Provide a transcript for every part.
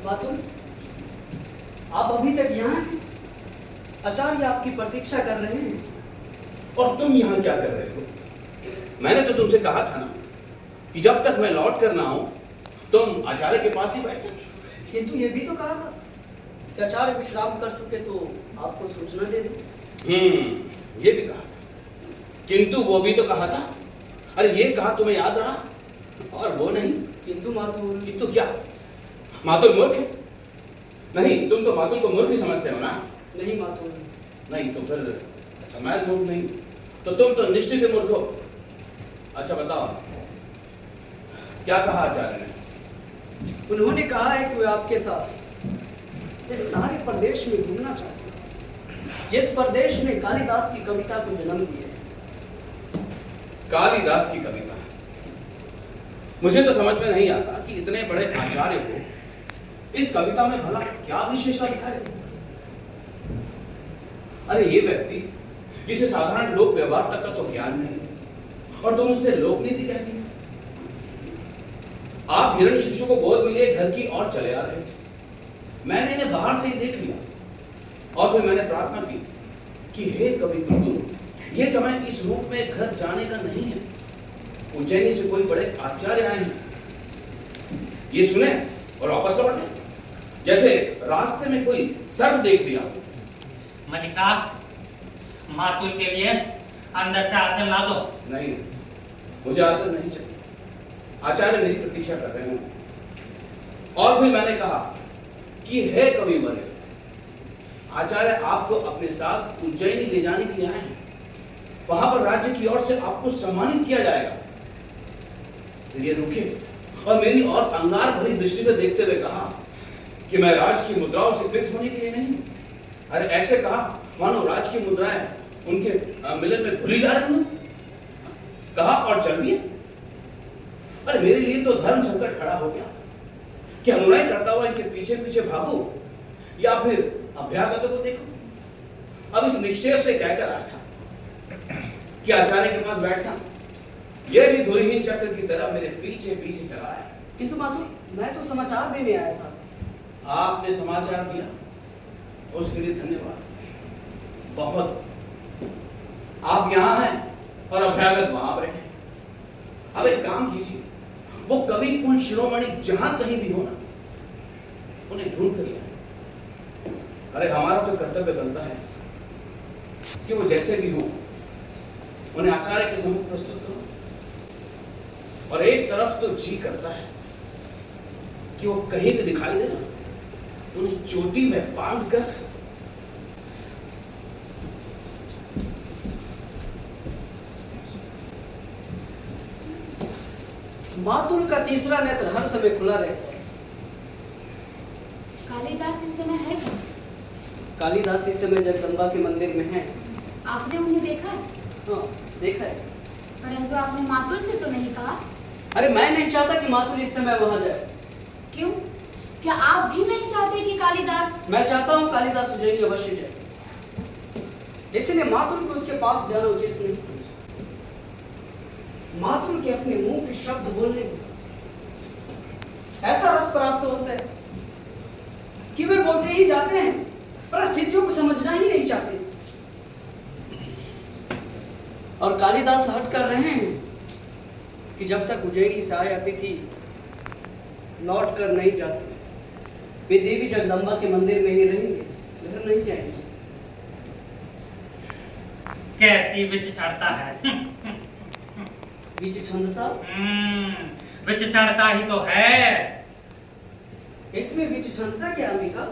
मातुल, आप अभी तक यहाँ हैं? आचार्य आपकी प्रतीक्षा कर रहे हैं। और तुम यहाँ क्या कर रहे हो? मैंने तो तुमसे कहा था ना कि जब तक मैं लौट कर ना आऊं तुम आचार्य के पास ही बैठो। किंतु ये भी तो कहा था कि आचार्य विश्राम कर चुके तो आपको सूचना दे दूं। ये भी कहा था, किंतु वो भी तो कहा था। अरे ये कहा तुम्हें याद रहा और वो नहीं। किंतु मातुल। किंतु क्या? मातुल मूर्ख है? नहीं, तुम तो मातुल को मूर्ख ही समझते हो ना? नहीं मातुल। नहीं तो फिर अच्छा मैं मूर्ख नहीं तो तुम तो निश्चित ही मूर्ख हो। अच्छा बताओ क्या कहा आचार्य ने? उन्होंने कहा है कि वे आपके साथ इस सारे प्रदेश में घूमना चाहते हैं, जिस प्रदेश ने कालिदास की कविता को जन्म दिया है। कालिदास की कविता? मुझे तो समझ में नहीं आता कि इतने बड़े आचार्य को इस कविता में भला क्या विशेषता दिखाई। अरे ये व्यक्ति जिसे साधारण लोक व्यवहार तक का तो ज्ञान नहीं और तुम उससे लोक नीति कहती हो। आप हिरण्य शिशु को गोद में लिए घर की ओर चले आ रहे थे। मैंने इन्हें बाहर से ही देख लिया और फिर मैंने प्रार्थना की कि हे कवि कुलगुरु, ये समय इस रूप में घर जाने का नहीं है। उज्जैनी से कोई बड़े आचार्य आए हैं, ये सुने और वापस लौट गए, जैसे रास्ते में कोई सर्प देख लिया। मलिका, मातुल के लिए अंदर से आसन ला दो। नहीं, मुझे आसन नहीं चाहिए। आचार्य मेरी प्रतीक्षा कर रहे हैं। और फिर मैंने कहा कि हे कविवर्य, आचार्य आपको अपने साथ उज्जैनी ले जाने के लिए आए हैं। वहां पर राज्य की ओर से आपको सम्मानित किया जाएगा। फिर ये रुके और मेरी और अंगार भरी दृष्टि से देखते हुए कहा कि मैं राज की मुद्राओं से कृत होने के लिए नहीं। अरे ऐसे कहा मानो राज की मुद्राएं उनके मिलन में भूली जा रही हूं। कहा और चल दिए। अरे मेरे लिए तो धर्म संकट खड़ा हो गया कि अनुनय करता हुआ इनके पीछे पीछे भागो या फिर अभ्यागतों को देखो। अब इस निक्षेप से कहकर आया था कि आचार्य के पास बैठता, यह भी धुरीहीन चक्र की तरह मेरे पीछे पीछे चला है। किंतु मातुल, मैं तो समाचार देने आया था। आपने समाचार दिया, उसके लिए धन्यवाद। बहुत। आप यहाँ हैं और अभ्यागत वहां बैठे। अब एक काम कीजिए, वो कवि कुल शिरोमणि जहां कहीं भी हो ना, उन्हें ढूंढ कर लाए। अरे हमारा तो कर्तव्य बनता है कि वो जैसे भी हो उन्हें आचार्य के सम्मुख प्रस्तुत करो। और एक तरफ तो जी करता है कि वो कहीं भी दिखाई दे ना, उन्हें चोटी में बांध कर मातुल का तीसरा नेत्र हर समय खुला रहता है। कालिदास इस समय है कहाँ? कालिदास इस समय जगदम्बा के मंदिर में है। आपने उन्हें देखा है? हाँ, देखा है। परंतु आपने मातुल से तो नहीं कहा। अरे मैं नहीं चाहता कि मातुल इस समय वहां जाए। क्यों? क्या आप भी नहीं चाहते कि कालिदास? मैं चाहता हूँ कालिदास उज्जैनी अवश्य जाए, इसलिए मातुल को उसके पास जाना उचित नहीं समझा। मातुल के अपने मुंह के शब्द बोलने में ऐसा रस प्राप्त होता है कि वे बोलते ही जाते हैं, परिस्थितियों को समझना ही नहीं चाहते। और कालिदास हट कर रहे हैं कि जब तक उज्जैनी से आए अतिथि लौट कर नहीं जाते, वे देवी जगदम्बा के मंदिर में ही रहेंगे, घर नहीं जाएंगे। कैसी विचक्षणता है। विचक्षणता? विचक्षणता ही तो है। इसमें विचक्षणता क्या अंबिका?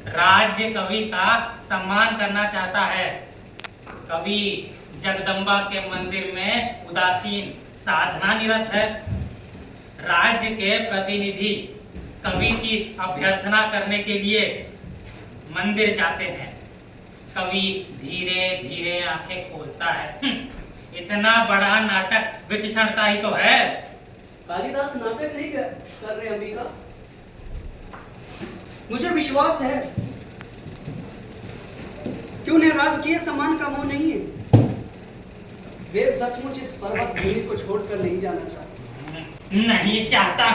राज्य कवि का सम्मान करना चाहता है। कवि जगदम्बा के मंदिर में उदासीन साधना निरत है। राज्य के प्रतिनिधि कवि की अभ्यर्थना करने के लिए मंदिर जाते हैं। कवि धीरे धीरे आंखें खोलता है। इतना बड़ा नाटक विचक्षणता ही तो है। कालिदास नाटक नहीं कर रहे अंबिका। मुझे विश्वास है कि उन्हें राजकीय सम्मान का मोह नहीं है। वे सचमुच इस पर्वत भूमि को छोड़कर नहीं जाना चाहते। नहीं चाहता।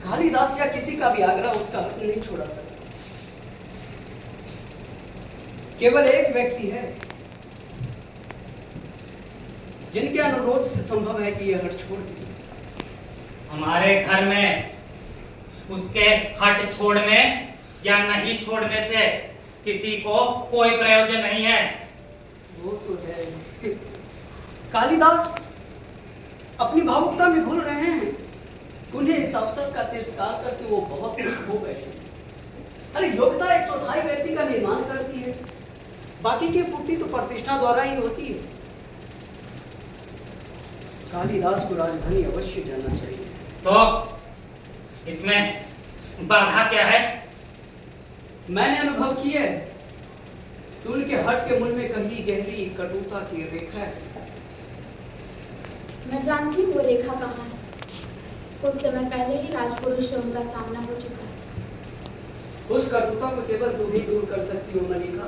कालिदास या किसी का भी आग्रह उसका हक नहीं छोड़ा सकता। केवल एक व्यक्ति है जिनके अनुरोध से संभव है कि यह हट छोड़ दे। हमारे घर में उसके हट छोड़ने या नहीं छोड़ने से किसी को कोई प्रयोजन नहीं है। वो तो है। कालिदास अपनी भावुकता में भूल रहे हैं, उन्हें इस अवसर का तिरस्कार करके वो बहुत खुश हो गए। अरे योग्यता एक चौथाई व्यक्ति का निर्माण करती है, बाकी की पूर्ति तो प्रतिष्ठा द्वारा ही होती है। कालिदास को राजधानी अवश्य जाना चाहिए। तो इसमें बाधा क्या है? मैंने अनुभव किया है कि उनके हट के मन में कहीं गहरी कटुता की रेखा है। मैं जानती हूँ वो रेखा कहाँ है। कुछ समय पहले ही राजपुरुष से उनका सामना हो चुका है। उस कटुता को केवल तुम ही दूर कर सकती हो मलिका,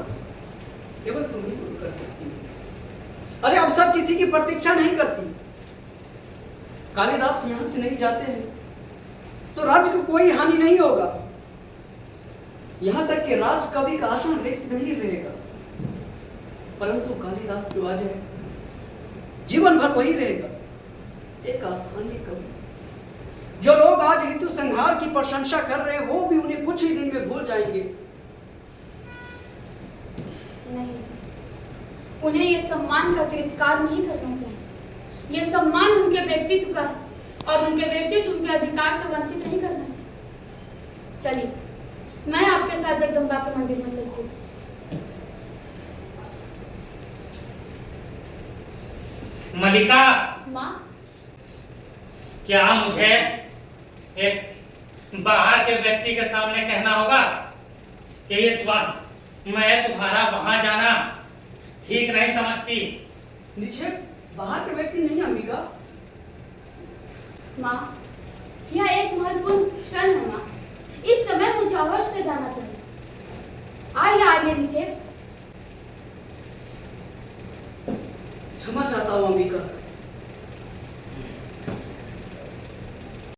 केवल तुम ही दूर कर सकती हो। अरे अवसर किसी की प्रतीक्षा नहीं करती। कालिदास यहां से नहीं जाते हैं तो राज्य को कोई हानि नहीं होगा। यहां तक कि राज कवि का आसन रिक्त नहीं रहेगा, परंतु कालिदास जो आज है जीवन भर वही रहेगा, एक अस्थानीय कवि। जो लोग आज ऋतु संहार की प्रशंसा कर रहे हैं वो भी उन्हें कुछ ही दिन में भूल जाएंगे। नहीं, उन्हें ये सम्मान का तिरस्कार नहीं करना चाहिए। ये सम्मान उनके व्यक्तित्व का और उनके व्यक्तित्व उनके अधिकार से वंचित नहीं करना चाहिए। चलिए, मैं आपके साथ जगदम्बा के मंदिर में चलती हूँ। मलिका, माँ, क्या मुझे एक बाहर के व्यक्ति के सामने कहना होगा कि इस वक्त मैं तुम्हारा वहां जाना ठीक नहीं समझती? निक्षेप बाहर के व्यक्ति नहीं अंबिका। माँ, यह एक महत्वपूर्ण क्षण है माँ। इस समय मुझे अवश्य जाना चाहिए। आइए निक्षेप। क्षमा चाहता हूँ अंबिका,